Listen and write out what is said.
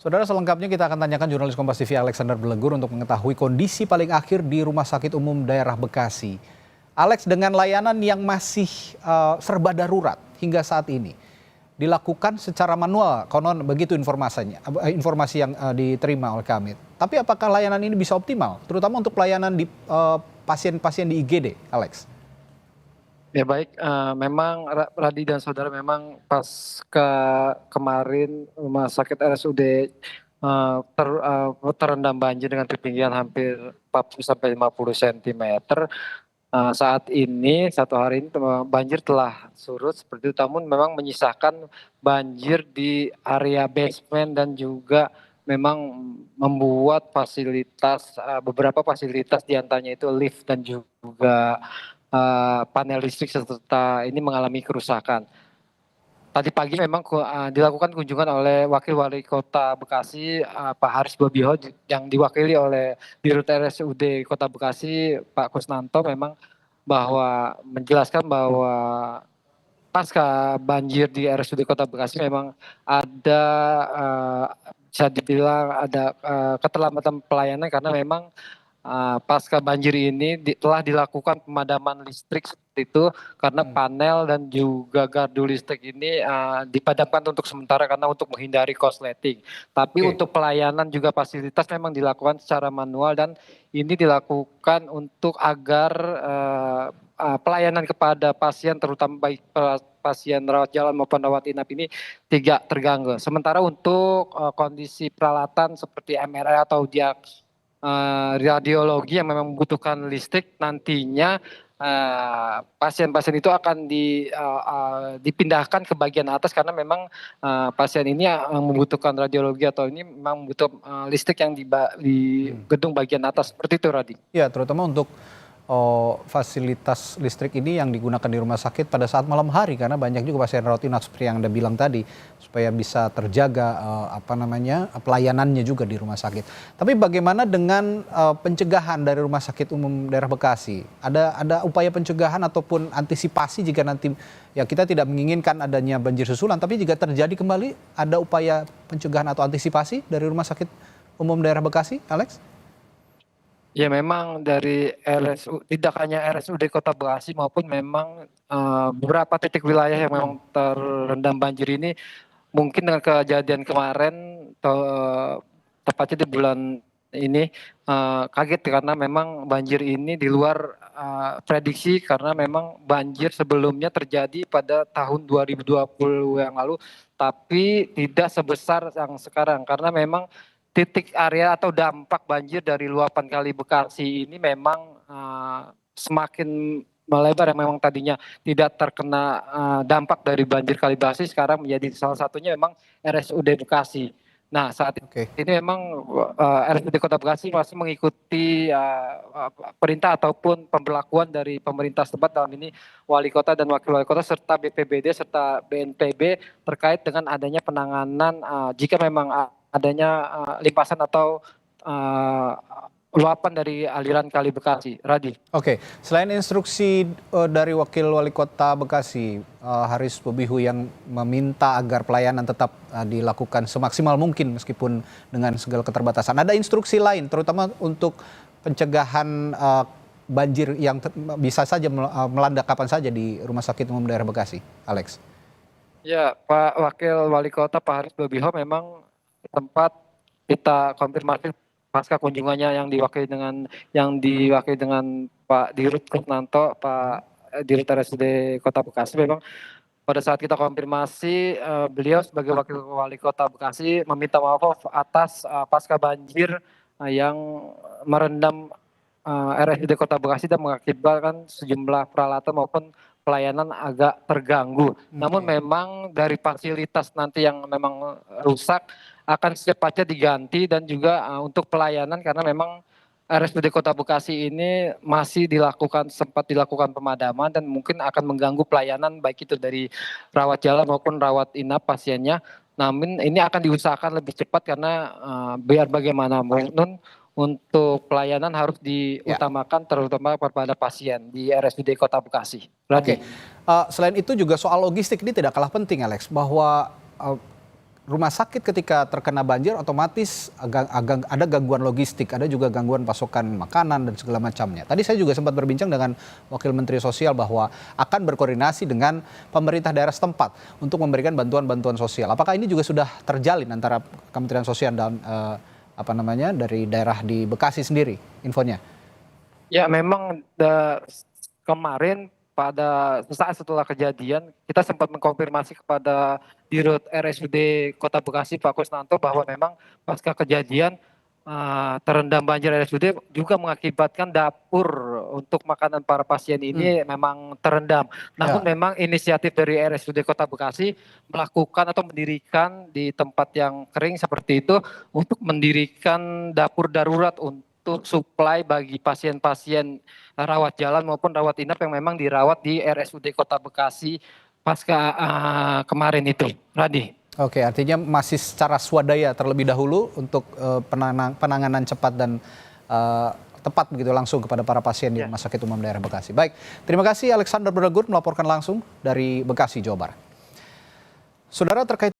Saudara, selengkapnya kita akan tanyakan jurnalis Kompas TV Alexander Belegur untuk mengetahui kondisi paling akhir di Rumah Sakit Umum Daerah Bekasi. Alex, dengan layanan yang masih serba darurat hingga saat ini, dilakukan secara manual, konon begitu informasi yang diterima oleh kami. Tapi apakah layanan ini bisa optimal, terutama untuk pelayanan di pasien-pasien di IGD, Alex? Ya baik, memang Radi dan saudara memang pas kemarin rumah sakit RSUD terendam banjir dengan ketinggian hampir 40 sampai 50 cm. Saat ini, satu hari ini banjir telah surut seperti itu, namun memang menyisakan banjir di area basement dan juga memang membuat fasilitas, beberapa fasilitas diantaranya itu lift dan juga panel listrik serta ini mengalami kerusakan. Tadi pagi memang dilakukan kunjungan oleh Wakil Wali Kota Bekasi, Pak Haris Bobiho, yang diwakili oleh Dirut RSUD Kota Bekasi, Pak Kusnanto, memang bahwa menjelaskan bahwa pasca banjir di RSUD Kota Bekasi memang ada bisa dibilang ada keterlambatan pelayanan karena memang pasca banjir ini telah dilakukan pemadaman listrik seperti itu karena panel dan juga gardu listrik ini dipadamkan untuk sementara karena untuk menghindari korsleting. Tapi untuk pelayanan juga fasilitas memang dilakukan secara manual dan ini dilakukan untuk agar pelayanan kepada pasien terutama baik pasien rawat jalan maupun rawat inap ini tidak terganggu. Sementara untuk kondisi peralatan seperti MRI atau radiologi yang memang membutuhkan listrik, nantinya pasien-pasien itu akan dipindahkan ke bagian atas karena memang pasien ini membutuhkan radiologi atau ini memang membutuhkan listrik yang di gedung bagian atas, seperti itu, Radi. Ya, terutama untuk fasilitas listrik ini yang digunakan di rumah sakit pada saat malam hari, karena banyak juga pasien rawat inap seperti yang Anda bilang tadi, supaya bisa terjaga pelayanannya juga di rumah sakit. Tapi bagaimana dengan pencegahan dari Rumah Sakit Umum Daerah Bekasi? Ada upaya pencegahan ataupun antisipasi jika nanti ya kita tidak menginginkan adanya banjir susulan, tapi jika terjadi kembali, ada upaya pencegahan atau antisipasi dari Rumah Sakit Umum Daerah Bekasi, Alex? Ya memang dari tidak hanya RSUD Kota Bekasi maupun memang beberapa titik wilayah yang memang terendam banjir ini mungkin dengan kejadian kemarin tepatnya di bulan ini kaget karena memang banjir ini di luar prediksi karena memang banjir sebelumnya terjadi pada tahun 2020 yang lalu tapi tidak sebesar yang sekarang karena memang titik area atau dampak banjir dari luapan Kali Bekasi ini memang semakin melebar yang memang tadinya tidak terkena dampak dari banjir Kali Bekasi sekarang menjadi salah satunya memang RSUD Bekasi. Nah saat ini memang RSUD Kota Bekasi masih mengikuti perintah ataupun pemberlakuan dari pemerintah setempat, dalam ini Wali Kota dan Wakil Wali Kota serta BPBD serta BNPB terkait dengan adanya penanganan jika memang adanya limpasan atau luapan dari aliran Kali Bekasi. Radi. Oke, selain instruksi dari Wakil Wali Kota Bekasi, Haris Bobihu, yang meminta agar pelayanan tetap dilakukan semaksimal mungkin meskipun dengan segala keterbatasan, ada instruksi lain terutama untuk pencegahan banjir yang bisa saja melanda kapan saja di Rumah Sakit Umum Daerah Bekasi, Alex? Ya, Pak Wakil Wali Kota Pak Haris Bobiho memang tempat kita konfirmasi pasca kunjungannya yang diwakili dengan Pak Dirut Kusnanto, Pak Dirut RSUD Kota Bekasi. Memang pada saat kita konfirmasi beliau sebagai Wakil Wali Kota Bekasi meminta maaf atas pasca banjir yang merendam RSUD Kota Bekasi dan mengakibatkan sejumlah peralatan maupun pelayanan agak terganggu. Namun memang dari fasilitas nanti yang memang rusak akan secepatnya diganti dan juga untuk pelayanan karena memang RSUD Kota Bekasi ini masih sempat dilakukan pemadaman dan mungkin akan mengganggu pelayanan baik itu dari rawat jalan maupun rawat inap pasiennya. Namun ini akan diusahakan lebih cepat karena biar bagaimanapun untuk pelayanan harus diutamakan terutama kepada pasien di RSUD Kota Bekasi. Oke, selain itu juga soal logistik ini tidak kalah penting, Alex, bahwa rumah sakit ketika terkena banjir otomatis ada gangguan logistik, ada juga gangguan pasokan makanan dan segala macamnya. Tadi saya juga sempat berbincang dengan Wakil Menteri Sosial bahwa akan berkoordinasi dengan pemerintah daerah setempat untuk memberikan bantuan-bantuan sosial. Apakah ini juga sudah terjalin antara Kementerian Sosial dan dari daerah di Bekasi sendiri infonya? Ya memang kemarin pada saat setelah kejadian kita sempat mengkonfirmasi kepada Dirut RSUD Kota Bekasi Pak Kusnanto bahwa memang pasca kejadian terendam banjir RSUD juga mengakibatkan dapur untuk makanan para pasien ini memang terendam. Namun memang inisiatif dari RSUD Kota Bekasi melakukan atau mendirikan di tempat yang kering seperti itu untuk mendirikan dapur darurat untuk suplai bagi pasien-pasien rawat jalan maupun rawat inap yang memang dirawat di RSUD Kota Bekasi pasca kemarin itu. Radi. Oke, artinya masih secara swadaya terlebih dahulu untuk penanganan cepat dan tepat begitu langsung kepada para pasien di Rumah Sakit Umum Daerah Bekasi. Baik, terima kasih Alexander Beragur melaporkan langsung dari Bekasi, Jawa Barat. Saudara, terkait